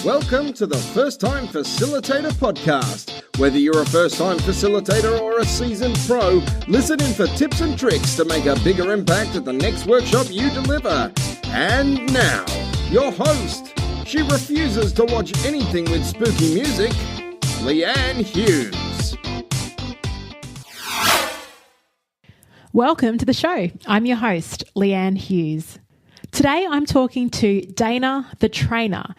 Welcome to the First Time Facilitator podcast. Whether you're a first-time facilitator or a seasoned pro, listen in for tips and tricks to make a bigger impact at the next workshop you deliver. And now, your host. She refuses to watch anything with spooky music, Leanne Hughes. Welcome to the show. I'm your host, Leanne Hughes. Today I'm talking to Dana, the trainer,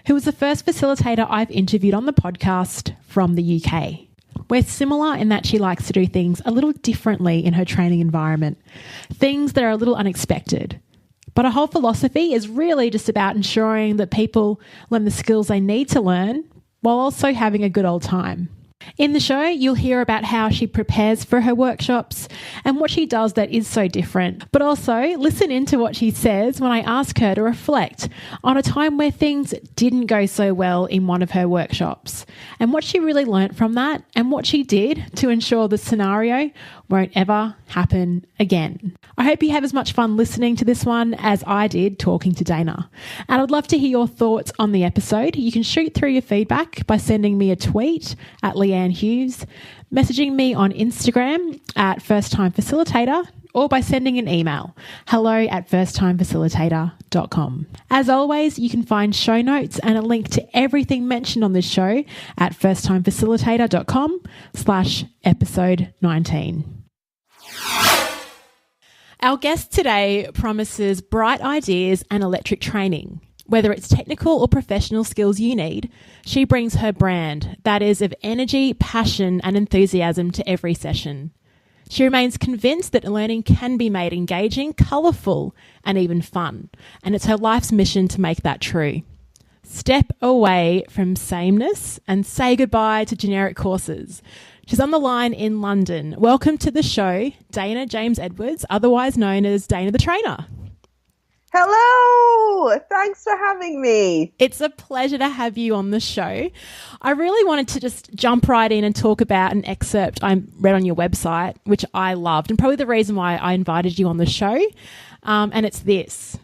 who was the first facilitator I've interviewed on the podcast from the UK. We're similar in that she likes to do things a little differently in her training environment, things that are a little unexpected. But her whole philosophy is really just about ensuring that people learn the skills they need to learn while also having a good old time. In the show, you'll hear about how she prepares for her workshops and what she does that is so different. But also, listen into what she says when I ask her to reflect on a time where things didn't go so well in one of her workshops and what she really learnt from that and what she did to ensure the scenario won't ever happen again. I hope you have as much fun listening to this one as I did talking to Dana. And I'd love to hear your thoughts on the episode. You can shoot through your feedback by sending me a tweet at Leanne Hughes, messaging me on Instagram at First Time Facilitator, or by sending an email, hello@firsttimefacilitator.com. As always, you can find show notes and a link to everything mentioned on this show at firsttimefacilitator.com/episode 19. Our guest today promises bright ideas and electric training. Whether it's technical or professional skills you need, she brings her brand, that is of energy, passion and enthusiasm to every session. She remains convinced that learning can be made engaging, colourful and even fun, and it's her life's mission to make that true. Step away from sameness and say goodbye to generic courses. She's on the line in London. Welcome to the show, Dana James Edwards, otherwise known as Dana the Trainer. Hello! Thanks for having me. It's a pleasure to have you on the show. I really wanted to just jump right in and talk about an excerpt I read on your website, which I loved, and probably the reason why I invited you on the show. And it's this.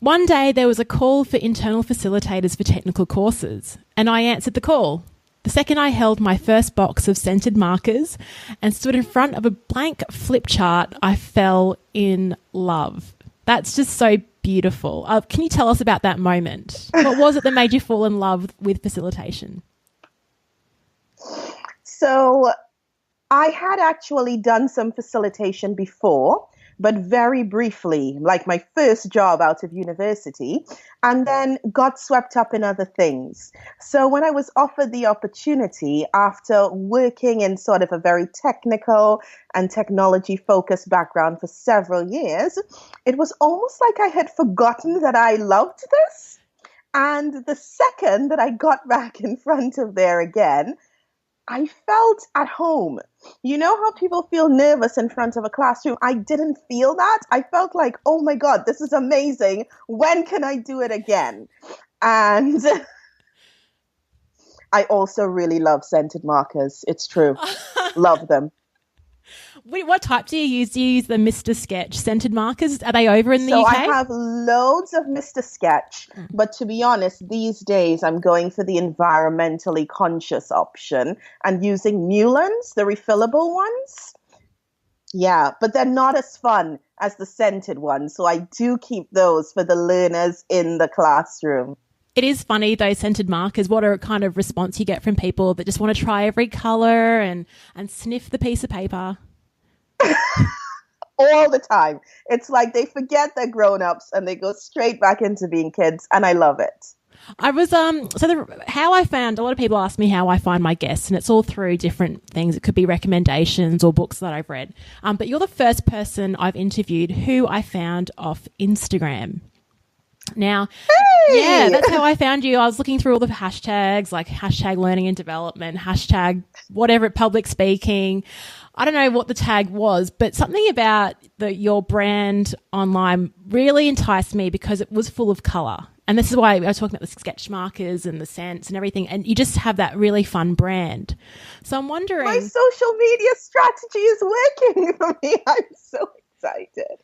One day there was a call for internal facilitators for technical courses, and I answered the call. The second I held my first box of scented markers and stood in front of a blank flip chart, I fell in love. That's just so beautiful. Can you tell us about that moment? What was it that made you fall in love with facilitation? So I had actually done some facilitation before, but very briefly, like my first job out of university, and then got swept up in other things. So when I was offered the opportunity after working in sort of a very technical and technology-focused background for several years, it was almost like I had forgotten that I loved this. And the second that I got back in front of there again, I felt at home. You know how people feel nervous in front of a classroom? I didn't feel that. I felt like, oh my God, this is amazing. When can I do it again? And I also really love scented markers. It's true. Love them. Wait, what type do you use? Do you use the Mr. Sketch scented markers? Are they over in the UK? So I have loads of Mr. Sketch, but to be honest, these days I'm going for the environmentally conscious option and using Newlands, the refillable ones. Yeah, but they're not as fun as the scented ones, so I do keep those for the learners in the classroom. It is funny, those scented markers, what a kind of response you get from people that just want to try every colour and sniff the piece of paper. All the time. It's like they forget they're grown-ups and they go straight back into being kids, and I love it. I was how I found, a lot of people ask me how I find my guests, and it's all through different things. It could be recommendations or books that I've read. But you're the first person I've interviewed who I found off Instagram. Now, yeah, that's how I found you. I was looking through all the hashtags, like hashtag learning and development, hashtag whatever, public speaking. I don't know what the tag was, but something about your brand online really enticed me because it was full of colour. And this is why I was talking about the sketch markers and the scents and everything. And you just have that really fun brand. So I'm wondering... My social media strategy is working for me. I'm so excited.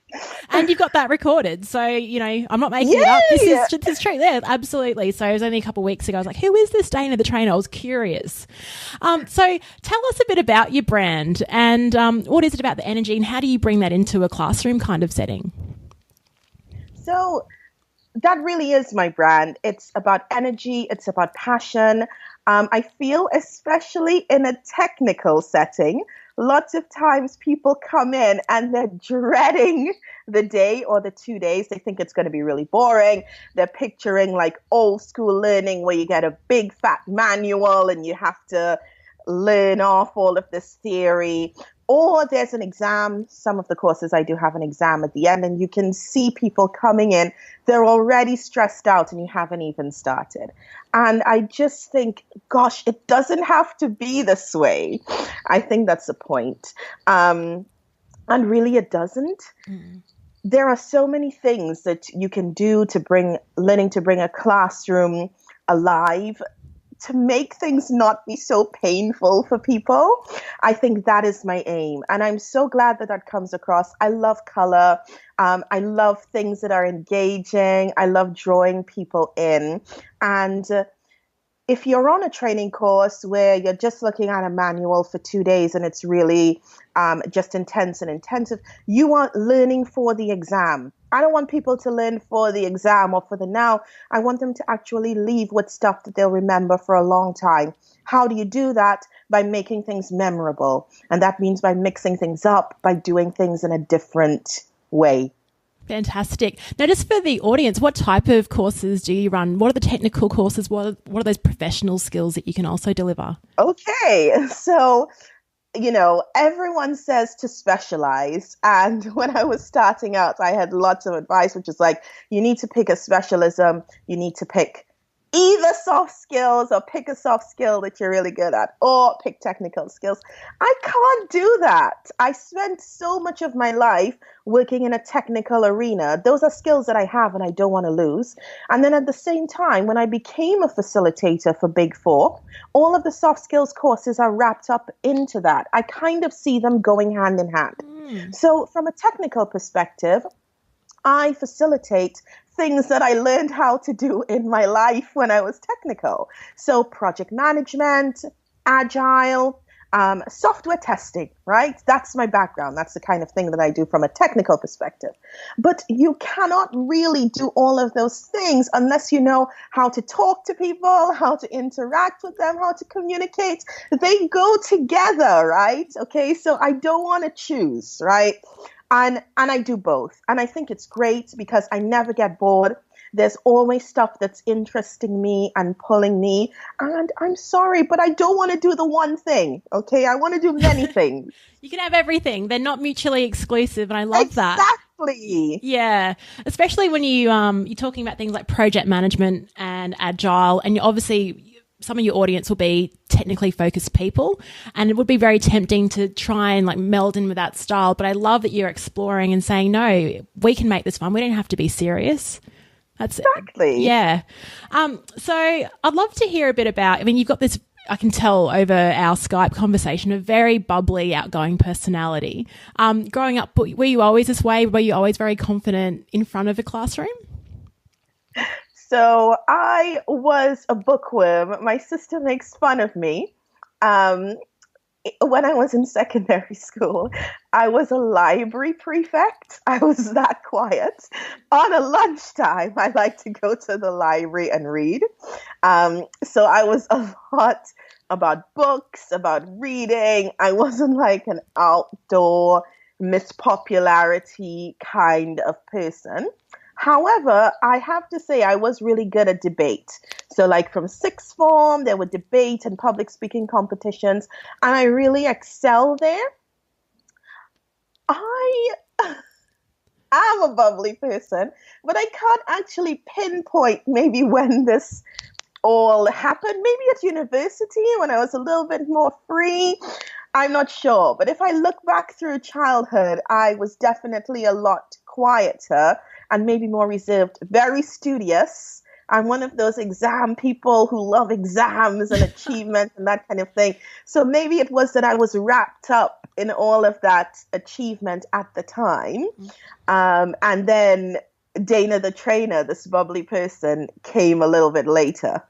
And you've got that recorded. So, I'm not making it up. This is true. Yeah, absolutely. So it was only a couple of weeks ago. I was like, who is this Dana the trainer? I was curious. So tell us a bit about your brand and what is it about the energy and how do you bring that into a classroom kind of setting? So that really is my brand. It's about energy. It's about passion. I feel, especially in a technical setting, lots of times people come in and they're dreading the day or the 2 days. They think it's going to be really boring. They're picturing like old school learning where you get a big fat manual and you have to learn off all of this theory. Or there's an exam. Some of the courses I do have an exam at the end, and you can see people coming in. They're already stressed out and you haven't even started. And I just think, gosh, it doesn't have to be this way. I think that's the point. And really it doesn't. Mm. There are so many things that you can do to bring a classroom alive, to make things not be so painful for people. I think that is my aim. And I'm so glad that comes across. I love color. I love things that are engaging. I love drawing people in. And if you're on a training course where you're just looking at a manual for 2 days and it's really just intense and intensive, you are learning for the exam. I don't want people to learn for the exam or for the now. I want them to actually leave with stuff that they'll remember for a long time. How do you do that? By making things memorable. And that means by mixing things up, by doing things in a different way. Fantastic. Now, just for the audience, what type of courses do you run? What are the technical courses? What are those professional skills that you can also deliver? Okay, so everyone says to specialize. And when I was starting out, I had lots of advice, which is like, you need to pick a specialism. You need to pick either soft skills or pick a soft skill that you're really good at or pick technical skills. I can't do that. I spent so much of my life working in a technical arena. Those are skills that I have and I don't want to lose. And then at the same time, when I became a facilitator for Big Four, all of the soft skills courses are wrapped up into that. I kind of see them going hand in hand. So from a technical perspective, I facilitate things that I learned how to do in my life when I was technical. So project management, agile, software testing, right? That's my background. That's the kind of thing that I do from a technical perspective. But you cannot really do all of those things unless you know how to talk to people, how to interact with them, how to communicate. They go together, right? Okay, so I don't want to choose, right? And I do both. And I think it's great because I never get bored. There's always stuff that's interesting me and pulling me. And I'm sorry, but I don't want to do the one thing. Okay, I want to do many things. You can have everything. They're not mutually exclusive. And I love that. Exactly. Yeah. Especially when you're talking about things like project management and agile. And obviously some of your audience will be technically focused people, and it would be very tempting to try and like meld in with that style. But I love that you're exploring and saying, no, we can make this fun. We don't have to be serious. That's exactly. Yeah. So I'd love to hear a bit about, you've got this, I can tell over our Skype conversation, a very bubbly, outgoing personality. Growing up, were you always this way? Were you always very confident in front of a classroom? So I was a bookworm. My sister makes fun of me. When I was in secondary school, I was a library prefect. I was that quiet. On a lunchtime, I like to go to the library and read. So I was a lot about books, about reading. I wasn't like an outdoor Miss Popularity kind of person. However, I have to say I was really good at debate. So like from sixth form, there were debate and public speaking competitions, and I really excelled there. I am a bubbly person, but I can't actually pinpoint maybe when this all happened. Maybe at university when I was a little bit more free. I'm not sure. But if I look back through childhood, I was definitely a lot quieter and maybe more reserved, very studious. I'm one of those exam people who love exams and achievements and that kind of thing. So maybe it was that I was wrapped up in all of that achievement at the time. And then Dana the trainer, this bubbly person, came a little bit later.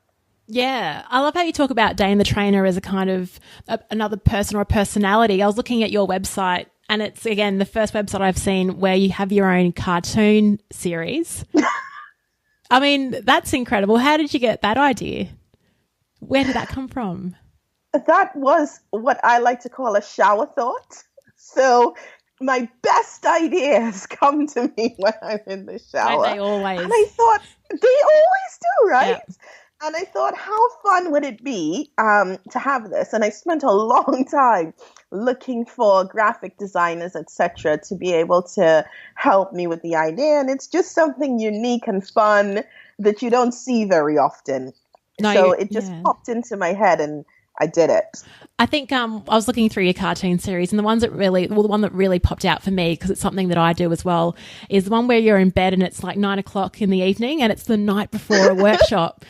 Yeah, I love how you talk about Dana the trainer as a kind of another person or a personality. I was looking at your website, and it's, again, the first website I've seen where you have your own cartoon series. I mean, that's incredible. How did you get that idea? Where did that come from? That was what I like to call a shower thought. So my best ideas come to me when I'm in the shower. Don't they always? And I thought, they always do, right? Yeah. And I thought, how fun would it be to have this? And I spent a long time looking for graphic designers, etc., to be able to help me with the idea. And it's just something unique and fun that you don't see very often. So it just popped into my head and I did it. I think I was looking through your cartoon series, and the one that really popped out for me, because it's something that I do as well, is the one where you're in bed and it's like 9 o'clock in the evening and it's the night before a workshop.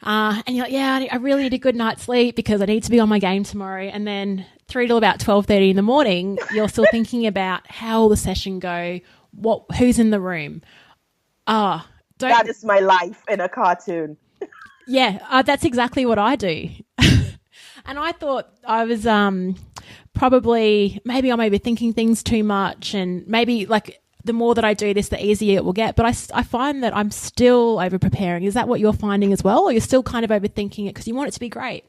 And you're like, yeah, I really need a good night's sleep because I need to be on my game tomorrow. And then through till about 12:30 in the morning, you're still thinking about how will the session go, who's in the room. That is my life in a cartoon. Yeah, that's exactly what I do. And I thought I was probably, maybe I'm overthinking things too much, and maybe like the more that I do this, the easier it will get. But I find that I'm still over-preparing. Is that what you're finding as well? Or you're still kind of overthinking it because you want it to be great?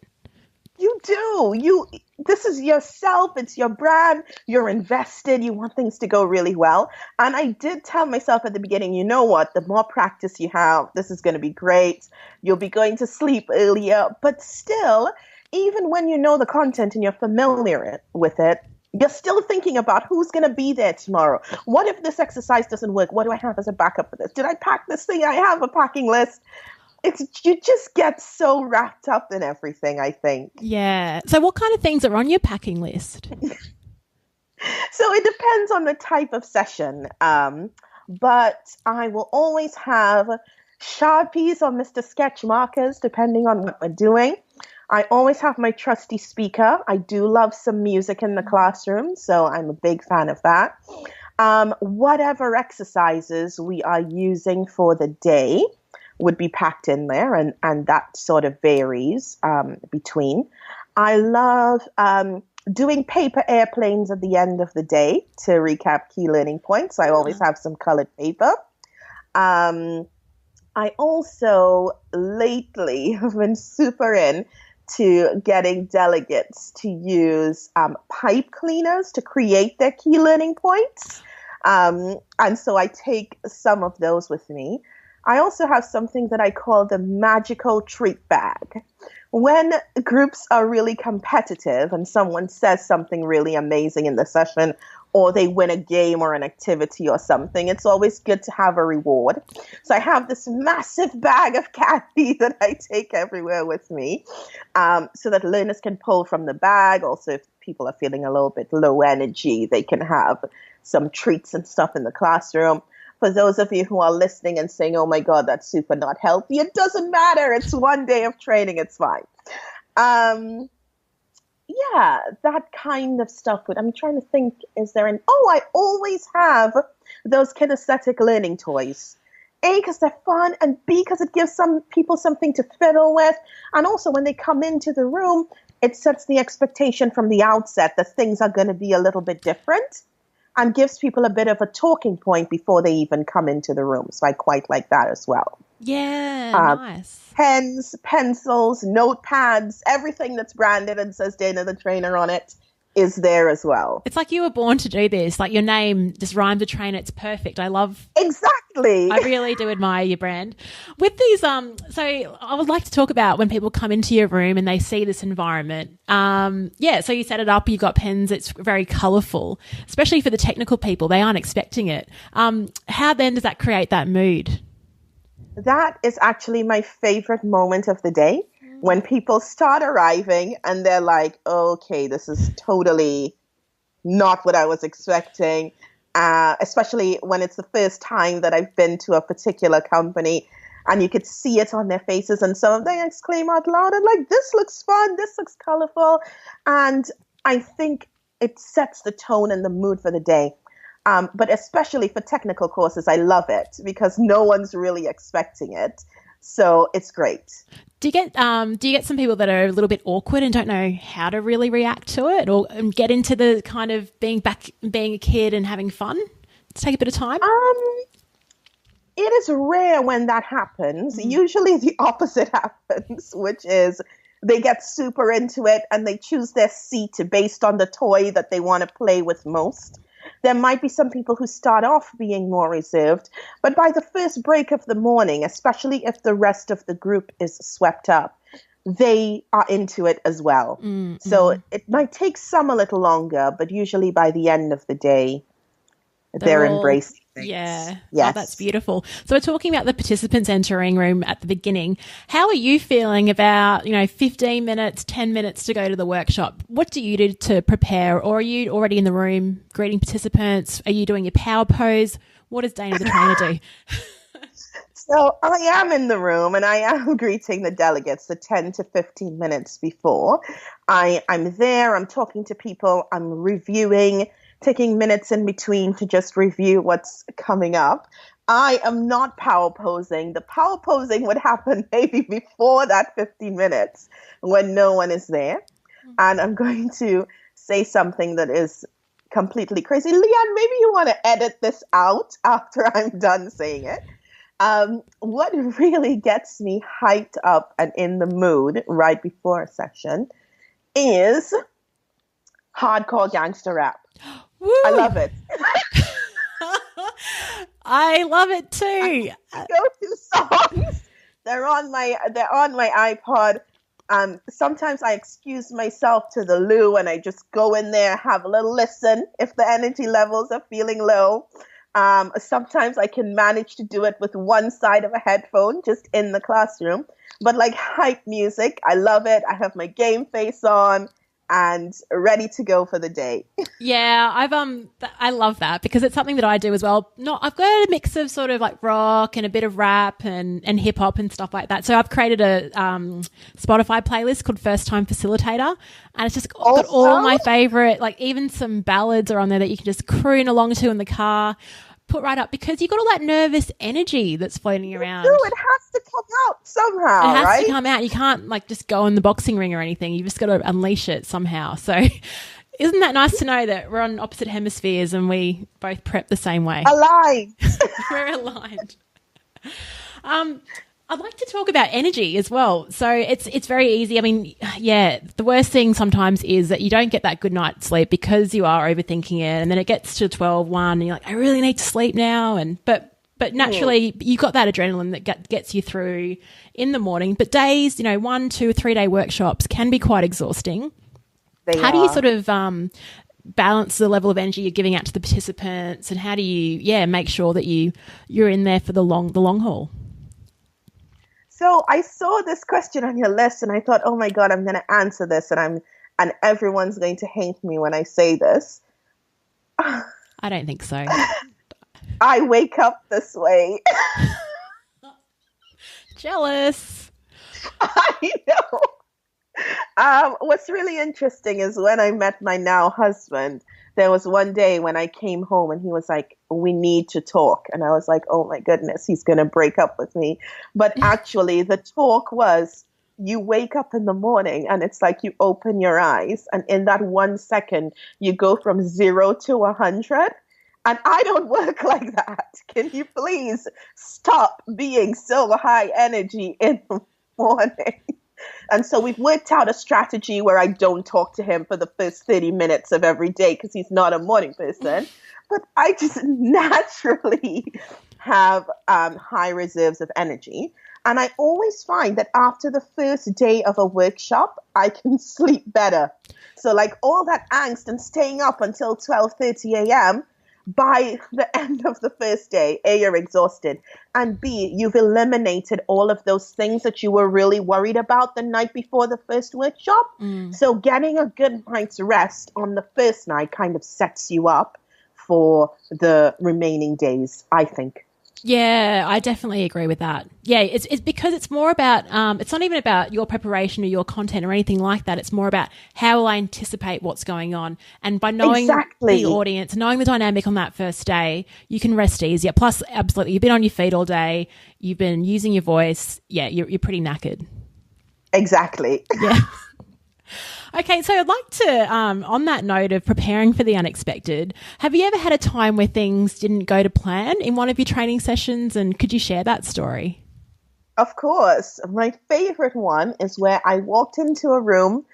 You do. This is yourself. It's your brand. You're invested. You want things to go really well. And I did tell myself at the beginning, you know what? The more practice you have, this is going to be great. You'll be going to sleep earlier. But still, even when you know the content and you're familiar with it, you're still thinking about who's going to be there tomorrow. What if this exercise doesn't work? What do I have as a backup for this? Did I pack this thing? I have a packing list. You just get so wrapped up in everything, I think. Yeah. So what kind of things are on your packing list? So it depends on the type of session. But I will always have Sharpies or Mr. Sketch markers, depending on what we're doing. I always have my trusty speaker. I do love some music in the classroom, so I'm a big fan of that. Whatever exercises we are using for the day would be packed in there, and that sort of varies between. I love doing paper airplanes at the end of the day to recap key learning points. I always have some colored paper. I also lately have been super into getting delegates to use pipe cleaners to create their key learning points. And so I take some of those with me. I also have something that I call the magical treat bag. When groups are really competitive and someone says something really amazing in the session, or they win a game or an activity or something, it's always good to have a reward. So I have this massive bag of candy that I take everywhere with me, so that learners can pull from the bag. Also, if people are feeling a little bit low energy, they can have some treats and stuff in the classroom. For those of you who are listening and saying, oh my God, that's super not healthy, it doesn't matter. It's one day of training. It's fine. Yeah, that kind of stuff. I'm trying to think, I always have those kinesthetic learning toys. A, because they're fun, and B, because it gives some people something to fiddle with. And also when they come into the room, it sets the expectation from the outset that things are going to be a little bit different, and gives people a bit of a talking point before they even come into the room. So I quite like that as well. Yeah, nice. Pens, pencils, notepads, everything that's branded and says Dana the Trainer on it is there as well. It's like you were born to do this. Like your name just rhymes with trainer. It's perfect. I love. Exactly. I really do admire your brand. With these, so I would like to talk about when people come into your room and they see this environment. So you set it up, you've got pens, it's very colourful, especially for the technical people. They aren't expecting it. How then does that create that mood? That is actually my favorite moment of the day. When people start arriving and they're like, okay, this is totally not what I was expecting, especially when it's the first time that I've been to a particular company and you could see it on their faces and some of them exclaim out loud and like, this looks fun, this looks colorful. And I think it sets the tone and the mood for the day. But especially for technical courses, I love it because no one's really expecting it. So it's great. Do you get some people that are a little bit awkward and don't know how to really react to it, or get into the kind of being a kid and having fun? To take a bit of time. It is rare when that happens. Usually the opposite happens, which is they get super into it and they choose their seat based on the toy that they want to play with most. There might be some people who start off being more reserved, but by the first break of the morning, especially if the rest of the group is swept up, they are into it as well. So it might take some a little longer, but usually by the end of the day, they're embracing things. Yeah. Yes. Oh, that's beautiful. So we're talking about the participants entering room at the beginning. How are you feeling about, 15 minutes, 10 minutes to go to the workshop? What do you do to prepare? Or are you already in the room greeting participants? Are you doing your power pose? What does Dana the trainer do? So I am in the room and I am greeting the delegates the 10 to 15 minutes before. I'm there, I'm talking to people, I'm reviewing, taking minutes in between to just review what's coming up. I am not power posing. The power posing would happen maybe before that 15 minutes when no one is there. And I'm going to say something that is completely crazy. Leanne, maybe you want to edit this out after I'm done saying it. What really gets me hyped up and in the mood right before a session is hardcore gangster rap. Woo! I love it. I love it too. Go-to songs. They're on my iPod. Sometimes I excuse myself to the loo and I just go in there, have a little listen if the energy levels are feeling low. Sometimes I can manage to do it with one side of a headphone just in the classroom. But like hype music, I love it. I have my game face on and ready to go for the day. Yeah, I love that because it's something that I do as well. I've got a mix of sort of like rock and a bit of rap and hip hop and stuff like that. So I've created a Spotify playlist called First Time Facilitator, and it's just got all my favorite, like even some ballads are on there that you can just croon along to in the car. Put right up because you've got all that nervous energy that's floating around. It has to come out somehow. It has to come out. You can't like just go in the boxing ring or anything. You've just got to unleash it somehow. So isn't that nice to know that we're on opposite hemispheres and we both prep the same way? Aligned. We're aligned. I'd like to talk about energy as well. So it's very easy. I mean, yeah, the worst thing sometimes is that you don't get that good night's sleep because you are overthinking it, and then it gets to 12, 1, and you're like, I really need to sleep now. But naturally, you got that adrenaline that gets you through in the morning. But days, 1, 2, 3 day workshops can be quite exhausting. How do you sort of balance the level of energy you're giving out to the participants, and how do you, make sure that you're in there for the long haul? So I saw this question on your list and I thought, oh my God, I'm going to answer this and everyone's going to hate me when I say this. I don't think so. I wake up this way. Jealous. I know. What's really interesting is when I met my now husband, there was one day when I came home and he was like, we need to talk. And I was like, oh my goodness, he's going to break up with me. But actually the talk was, you wake up in the morning and it's like you open your eyes. And in that 1 second, you go from 0 to 100. And I don't work like that. Can you please stop being so high energy in the morning? And so we've worked out a strategy where I don't talk to him for the first 30 minutes of every day because he's not a morning person. But I just naturally have high reserves of energy. And I always find that after the first day of a workshop, I can sleep better. So like all that angst and staying up until 12:30 a.m., by the end of the first day, A, you're exhausted, and B, you've eliminated all of those things that you were really worried about the night before the first workshop. So getting a good night's rest on the first night kind of sets you up for the remaining days, I think. Yeah, I definitely agree with that. Yeah, it's because it's more about it's not even about your preparation or your content or anything like that. It's more about how will I anticipate what's going on, and by knowing Exactly. the audience, knowing the dynamic on that first day, you can rest easier. Plus, absolutely, you've been on your feet all day, you've been using your voice. Yeah, you're pretty knackered. Exactly. Yeah. Okay, so I'd like to, on that note of preparing for the unexpected, have you ever had a time where things didn't go to plan in one of your training sessions, and could you share that story? Of course. My favorite one is where I walked into a room,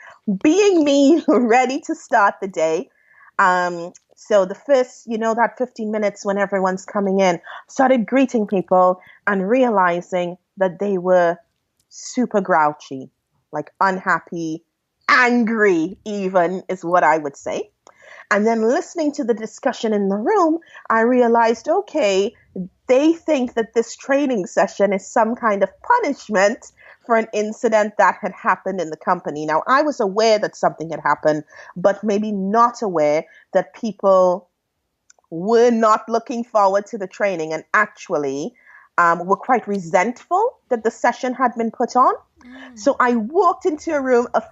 being me, ready to start the day. So the first, that 15 minutes when everyone's coming in, started greeting people and realizing that they were super grouchy, like unhappy, angry even is what I would say. And then listening to the discussion in the room, I realized, okay, they think that this training session is some kind of punishment for an incident that had happened in the company. Now, I was aware that something had happened, but maybe not aware that people were not looking forward to the training and actually were quite resentful that the session had been put on. So I walked into a room of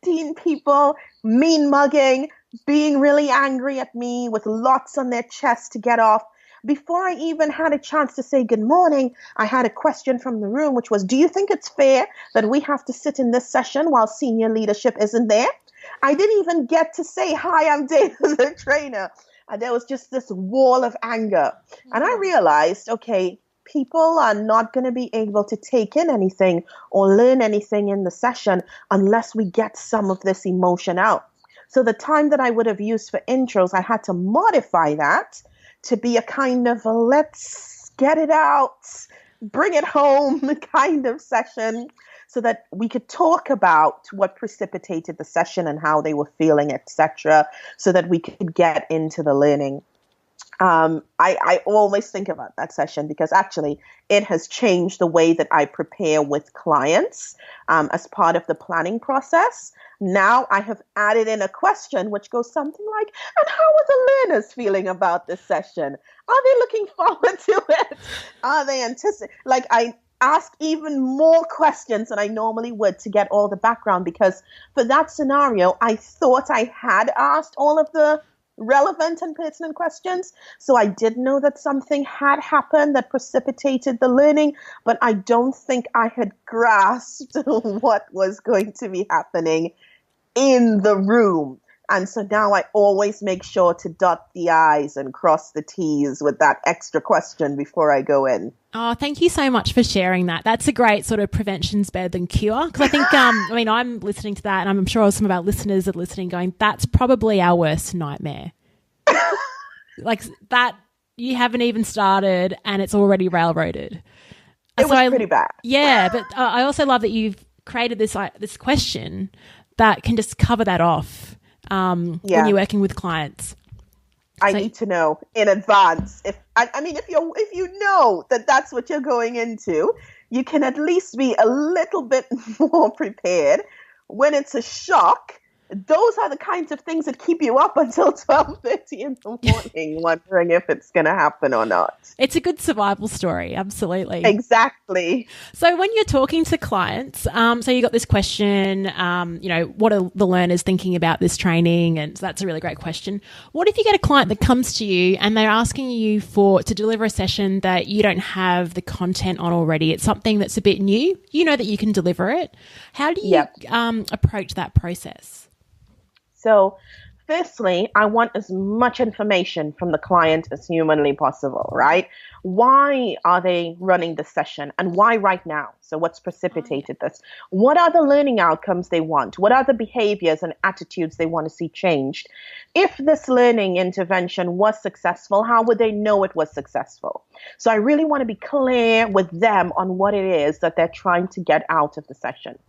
15 people, mean mugging, being really angry at me with lots on their chest to get off. Before I even had a chance to say good morning, I had a question from the room, which was, do you think it's fair that we have to sit in this session while senior leadership isn't there? I didn't even get to say, hi, I'm Dana the trainer. And there was just this wall of anger. And I realized, okay, people are not going to be able to take in anything or learn anything in the session unless we get some of this emotion out. So the time that I would have used for intros, I had to modify that to be a kind of a let's get it out, bring it home kind of session so that we could talk about what precipitated the session and how they were feeling, etc., so that we could get into the learning. I always think about that session because actually it has changed the way that I prepare with clients as part of the planning process. Now I have added in a question which goes something like, and how are the learners feeling about this session? Are they looking forward to it? Are they anticipating? Like I ask even more questions than I normally would to get all the background because for that scenario, I thought I had asked all of the relevant and pertinent questions. So I did know that something had happened that precipitated the learning, but I don't think I had grasped what was going to be happening in the room. And so now I always make sure to dot the I's and cross the T's with that extra question before I go in. Oh, thank you so much for sharing that. That's a great sort of prevention's better than cure. Because I think, I'm listening to that and I'm sure some of our listeners are listening going, that's probably our worst nightmare. Like that, you haven't even started and it's already railroaded. It was pretty bad. Yeah, but I also love that you've created this question that can just cover that off when you're working with clients. I need to know in advance. If you know that that's what you're going into, you can at least be a little bit more prepared. When it's a shock, those are the kinds of things that keep you up until 12:30 in the morning, wondering if it's going to happen or not. It's a good survival story, absolutely. Exactly. So when you're talking to clients, so you got this question, what are the learners thinking about this training? And so that's a really great question. What if you get a client that comes to you and they're asking you to deliver a session that you don't have the content on already? It's something that's a bit new. You know that you can deliver it. How do you approach that process? So firstly, I want as much information from the client as humanly possible, right? Why are they running the session and why right now? So what's precipitated this? What are the learning outcomes they want? What are the behaviors and attitudes they want to see changed? If this learning intervention was successful, how would they know it was successful? So I really want to be clear with them on what it is that they're trying to get out of the session.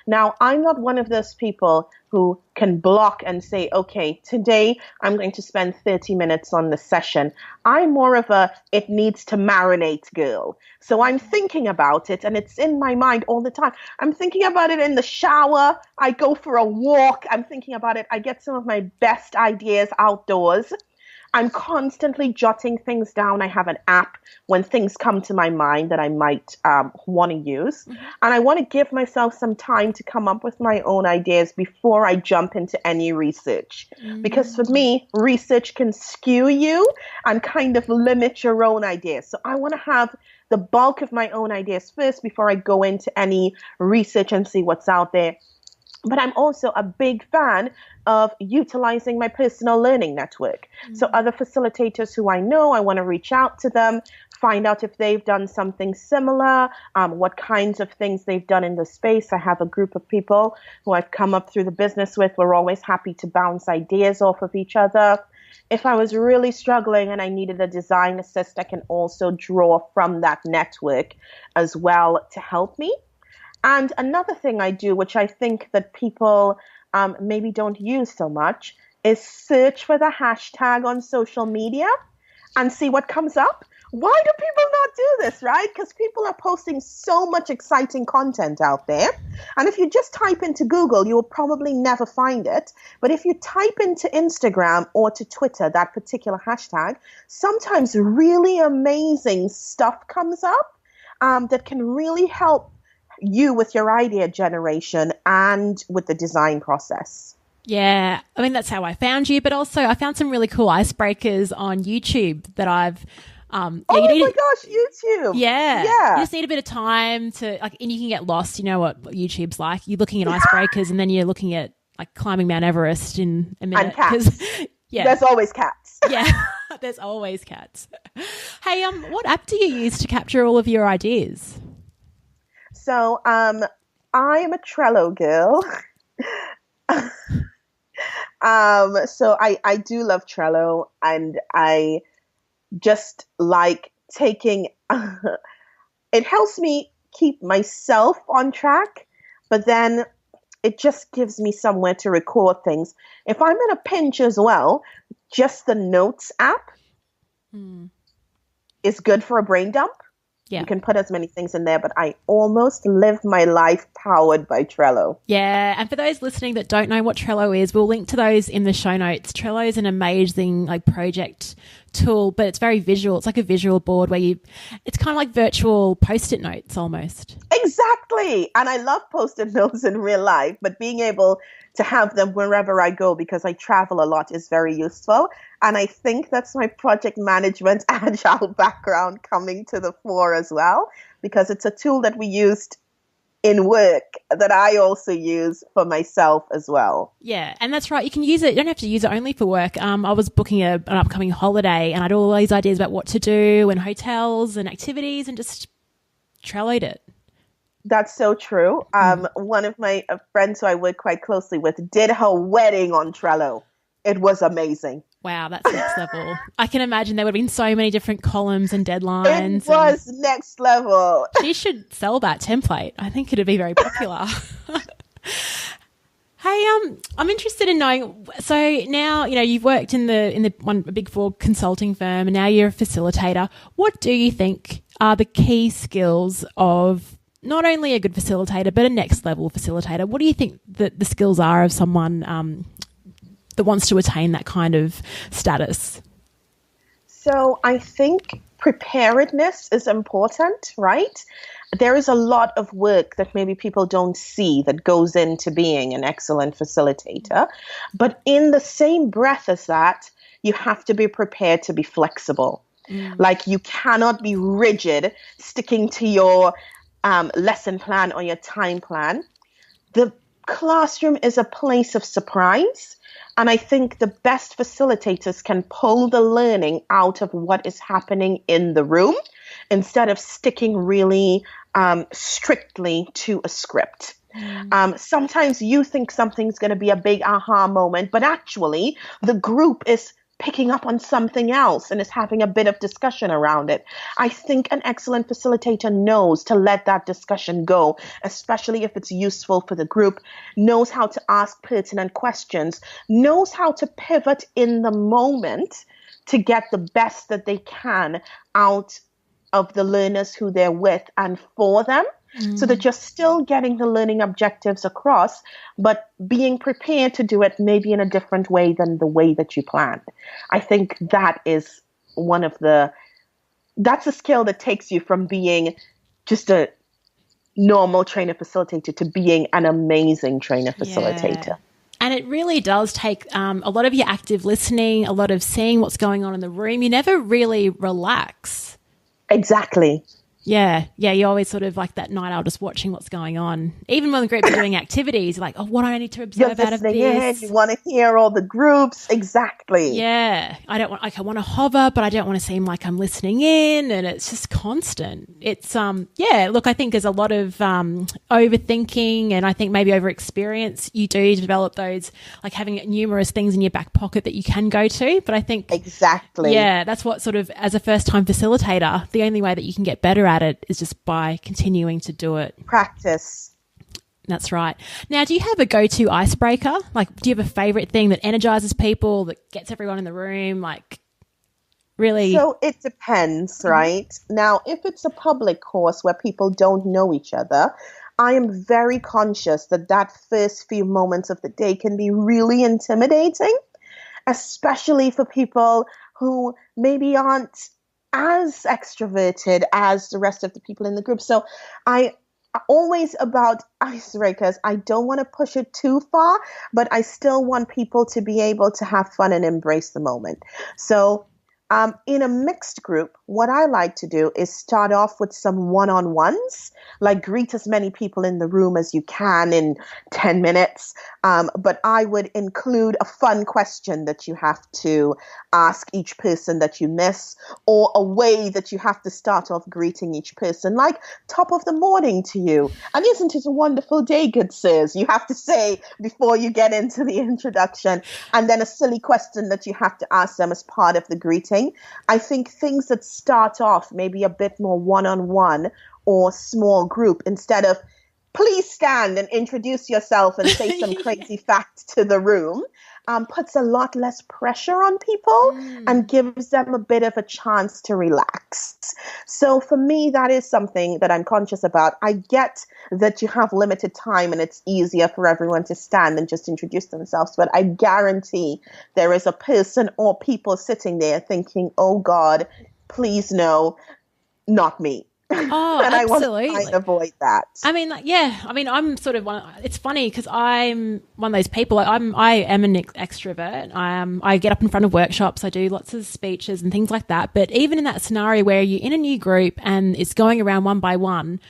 Now, I'm not one of those people who can block and say, okay, today I'm going to spend 30 minutes on the session. I'm more of a it needs to marinate girl. So I'm thinking about it and it's in my mind all the time. I'm thinking about it in the shower. I go for a walk. I'm thinking about it. I get some of my best ideas outdoors. I'm constantly jotting things down. I have an app when things come to my mind that I might want to use. Mm-hmm. And I want to give myself some time to come up with my own ideas before I jump into any research. Mm-hmm. Because for me, research can skew you and kind of limit your own ideas. So I want to have the bulk of my own ideas first before I go into any research and see what's out there. But I'm also a big fan of utilizing my personal learning network. Mm-hmm. So other facilitators who I know, I want to reach out to them, find out if they've done something similar, what kinds of things they've done in the space. I have a group of people who I've come up through the business with. We're always happy to bounce ideas off of each other. If I was really struggling and I needed a design assist, I can also draw from that network as well to help me. And another thing I do, which I think that people maybe don't use so much, is search for the hashtag on social media and see what comes up. Why do people not do this, right? Because people are posting so much exciting content out there. And if you just type into Google, you will probably never find it. But if you type into Instagram or to Twitter, that particular hashtag, sometimes really amazing stuff comes up that can really help you with your idea generation and with the design process. Yeah, I mean, that's how I found you. But also I found some really cool icebreakers on YouTube that I've oh my gosh, YouTube. Yeah. You just need a bit of time to, like, and you can get lost. You know what YouTube's like. You're looking at icebreakers and then you're looking at, like, climbing Mount Everest in a minute. And cats. Yeah. There's always cats. Yeah, there's always cats. Hey, what app do you use to capture all of your ideas? So I am a Trello girl. So I do love Trello, and I just like taking, it helps me keep myself on track, but then it just gives me somewhere to record things. If I'm in a pinch as well, just the Notes app is good for a brain dump. Yeah. You can put as many things in there, but I almost live my life powered by Trello. Yeah, and for those listening that don't know what Trello is, we'll link to those in the show notes. Trello is an amazing project tool, but it's very visual. It's like a visual board where it's kind of like virtual Post-it notes almost. Exactly. And I love Post-it notes in real life, but being able to have them wherever I go, because I travel a lot, is very useful. And I think that's my project management agile background coming to the fore as well, because it's a tool that we used in work that I also use for myself as well. Yeah, and that's right. You can use it. You don't have to use it only for work. I was booking an upcoming holiday and I had all these ideas about what to do and hotels and activities and just Trello'd it. That's so true. One of my friends who I work quite closely with did her wedding on Trello. It was amazing. Wow, that's next level. I can imagine there would have been so many different columns and deadlines. It was next level. She should sell that template. I think it'd be very popular. Hey, I'm interested in knowing. So now, you've worked in the one big four consulting firm, and now you're a facilitator. What do you think are the key skills of not only a good facilitator, but a next level facilitator? What do you think that the skills are of someone that wants to attain that kind of status? So I think preparedness is important, right? There is a lot of work that maybe people don't see that goes into being an excellent facilitator. But in the same breath as that, you have to be prepared to be flexible. Like, you cannot be rigid, sticking to your lesson plan or your time plan. The classroom is a place of surprise. And I think the best facilitators can pull the learning out of what is happening in the room instead of sticking really strictly to a script. Sometimes you think something's going to be a big aha moment, but actually the group is picking up on something else and is having a bit of discussion around it. I think an excellent facilitator knows to let that discussion go, especially if it's useful for the group, knows how to ask pertinent questions, knows how to pivot in the moment to get the best that they can out of the learners who they're with and for them. so that you're still getting the learning objectives across, but being prepared to do it maybe in a different way than the way that you planned. I think that is that's a skill that takes you from being just a normal trainer facilitator to being an amazing trainer facilitator. Yeah. And it really does take a lot of your active listening, a lot of seeing what's going on in the room. You never really relax. Exactly. Yeah. You're always sort of like that night owl, just watching what's going on. Even when the groups are doing activities, you're like, oh, what do I need to observe out of this? You want to hear all the groups. Exactly. Yeah. I want to hover, but I don't want to seem like I'm listening in, and it's just constant. It's, look, I think there's a lot of overthinking, and I think maybe over experience. You do develop those, like having numerous things in your back pocket that you can go to. But I think exactly. Yeah, that's what sort of, as a first time facilitator, the only way that you can get better at it is just by continuing to do it. Practice. That's right. Now, do you have a go-to icebreaker? Like, do you have a favorite thing that energizes people, that gets everyone in the room? Like, really? So it depends, right? Now, if it's a public course where people don't know each other, I am very conscious that first few moments of the day can be really intimidating, especially for people who maybe aren't as extroverted as the rest of the people in the group. So I always about icebreakers, I don't want to push it too far, but I still want people to be able to have fun and embrace the moment. So in a mixed group, what I like to do is start off with some one-on-ones, like greet as many people in the room as you can in 10 minutes. But I would include a fun question that you have to ask each person that you miss, or a way that you have to start off greeting each person, like top of the morning to you. And isn't it a wonderful day, good sirs? You have to say before you get into the introduction, and then a silly question that you have to ask them as part of the greeting. I think things that start off maybe a bit more one-on-one or small group, instead of please stand and introduce yourself and say some crazy fact to the room, puts a lot less pressure on people and gives them a bit of a chance to relax. So for me, that is something that I'm conscious about. I get that you have limited time and it's easier for everyone to stand and just introduce themselves, but I guarantee there is a person or people sitting there thinking, oh God, please no, not me. Oh, and absolutely. I want to avoid that. I mean, I'm sort of one. It's funny because I'm one of those people. I am an extrovert. I get up in front of workshops. I do lots of speeches and things like that. But even in that scenario where you're in a new group and it's going around one by one,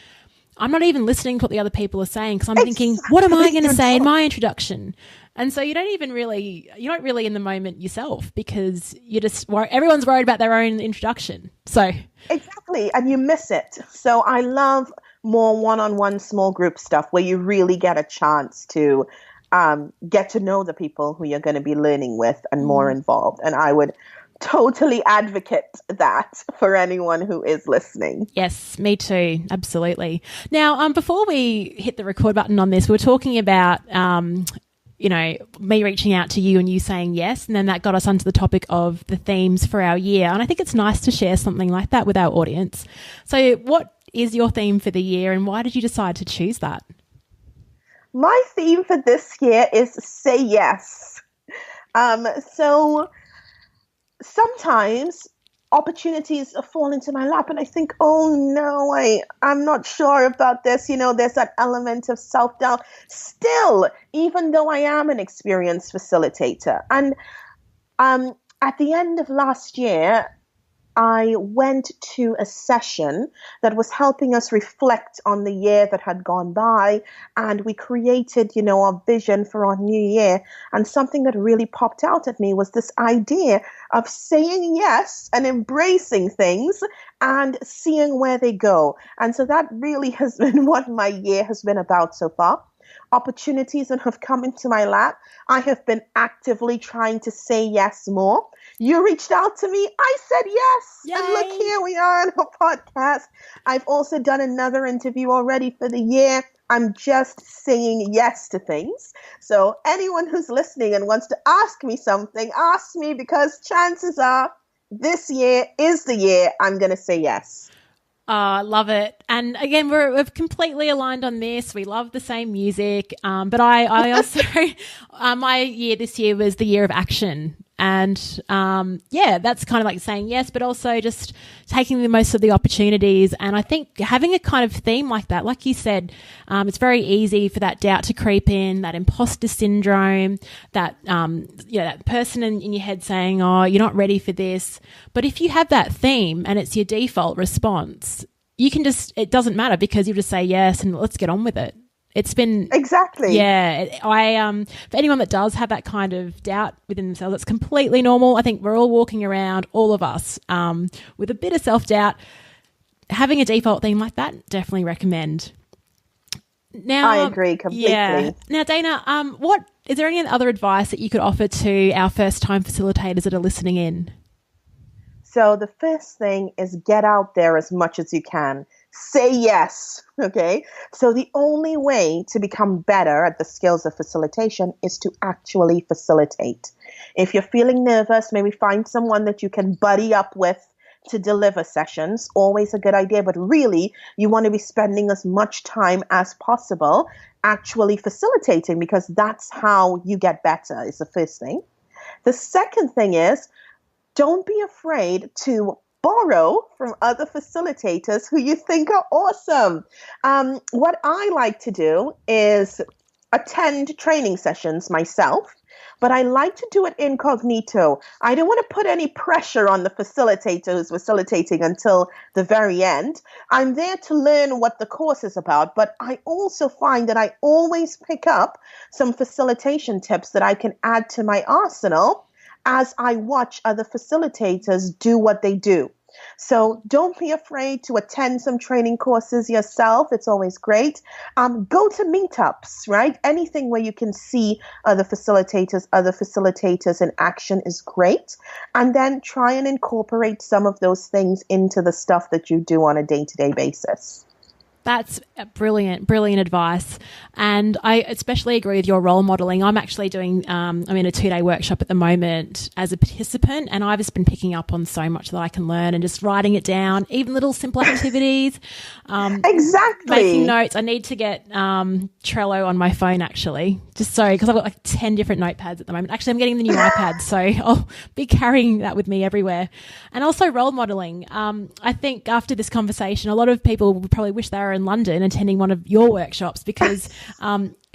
I'm not even listening to what the other people are saying because I'm thinking, what am I going to say in my introduction? And so you're not really in the moment yourself because everyone's worried about their own introduction. So exactly, and you miss it. So I love more one-on-one small group stuff where you really get a chance to get to know the people who you're going to be learning with and more involved. And I would totally advocate that for anyone who is listening. Yes, me too. Absolutely. Now, before we hit the record button on this, we were talking about me reaching out to you and you saying yes, and then that got us onto the topic of the themes for our year. And I think it's nice to share something like that with our audience. So what is your theme for the year and why did you decide to choose that? My theme for this year is say yes. So sometimes opportunities fall into my lap and I think, oh no, I'm not sure about this. There's that element of self-doubt still, even though I am an experienced facilitator. And at the end of last year, I went to a session that was helping us reflect on the year that had gone by. And we created, our vision for our new year. And something that really popped out at me was this idea of saying yes and embracing things and seeing where they go. And so that really has been what my year has been about so far. Opportunities that have come into my lap. I have been actively trying to say yes more. You reached out to me. I said yes. Yay. And look, here we are on a podcast. I've also done another interview already for the year. I'm just saying yes to things. So anyone who's listening and wants to ask me something, ask me, because chances are this year is the year I'm going to say yes. Oh, I love it. And again, we're completely aligned on this. We love the same music. But I also, my year this year was the year of action. And that's kind of like saying yes, but also just taking the most of the opportunities. And I think having a kind of theme like that, like you said, it's very easy for that doubt to creep in, that imposter syndrome, that that person in your head saying, "Oh, you're not ready for this." But if you have that theme and it's your default response, you can it doesn't matter, because you just say yes and let's get on with it. It's been exactly. Yeah, for anyone that does have that kind of doubt within themselves, it's completely normal. I think we're all walking around, all of us, with a bit of self-doubt. Having a default theme like that, definitely recommend. Now, I agree completely. Yeah. Now, Dana, what is there any other advice that you could offer to our first-time facilitators that are listening in? So the first thing is get out there as much as you can. Say yes, okay? So the only way to become better at the skills of facilitation is to actually facilitate. If you're feeling nervous, maybe find someone that you can buddy up with to deliver sessions. Always a good idea, but really you want to be spending as much time as possible actually facilitating, because that's how you get better, is the first thing. The second thing is, don't be afraid to borrow from other facilitators who you think are awesome. What I like to do is attend training sessions myself, but I like to do it incognito. I don't want to put any pressure on the facilitator who's facilitating until the very end. I'm there to learn what the course is about, but I also find that I always pick up some facilitation tips that I can add to my arsenal as I watch other facilitators do what they do. So don't be afraid to attend some training courses yourself. It's always great. Go to meetups, right? Anything where you can see other facilitators in action is great. And then try and incorporate some of those things into the stuff that you do on a day-to-day basis. That's brilliant advice. And I especially agree with your role modelling. I'm actually doing, I'm in a 2-day workshop at the moment as a participant, and I've just been picking up on so much that I can learn and just writing it down, even little simple activities. Exactly. Making notes. I need to get Trello on my phone, actually, just so, because I've got like 10 different notepads at the moment. Actually, I'm getting the new iPad, so I'll be carrying that with me everywhere. And also role modelling. I think after this conversation, a lot of people would probably wish they were in London attending one of your workshops, because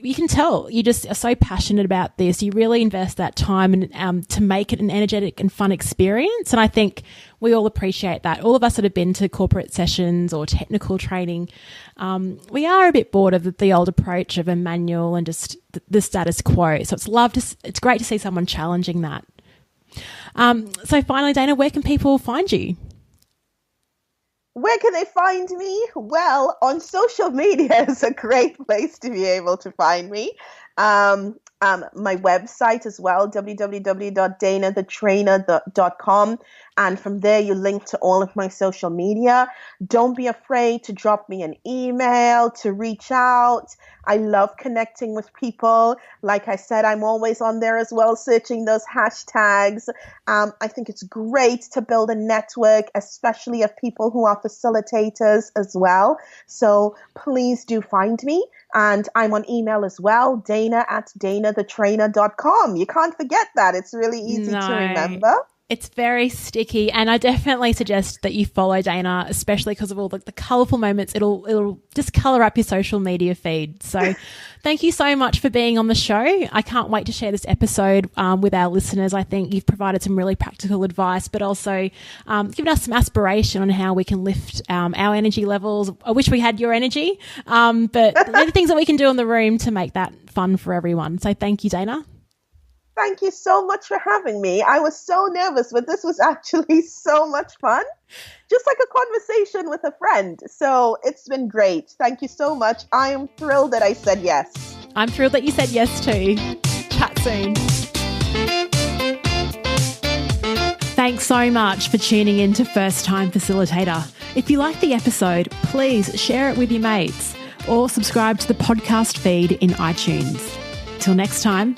you can tell you just are so passionate about this. You really invest that time and to make it an energetic and fun experience. And I think we all appreciate that. All of us that have been to corporate sessions or technical training, we are a bit bored of the old approach of a manual and just the status quo. So it's great to see someone challenging that. So finally, Dana, where can people find you? Where can they find me? Well, on social media is a great place to be able to find me. My website as well, www.danathetrainer.com. And from there, you link to all of my social media. Don't be afraid to drop me an email, to reach out. I love connecting with people. Like I said, I'm always on there as well, searching those hashtags. I think it's great to build a network, especially of people who are facilitators as well. So please do find me. And I'm on email as well, dana@danathetrainer.com. You can't forget that. It's really easy to remember. It's very sticky, and I definitely suggest that you follow Dana, especially because of all the colourful moments. It'll just colour up your social media feed. So thank you so much for being on the show. I can't wait to share this episode with our listeners. I think you've provided some really practical advice, but also given us some aspiration on how we can lift our energy levels. I wish we had your energy, but there are things that we can do in the room to make that fun for everyone. So thank you, Dana. Thank you so much for having me. I was so nervous, but this was actually so much fun. Just like a conversation with a friend. So it's been great. Thank you so much. I am thrilled that I said yes. I'm thrilled that you said yes too. Chat soon. Thanks so much for tuning in to First Time Facilitator. If you like the episode, please share it with your mates or subscribe to the podcast feed in iTunes. Till next time.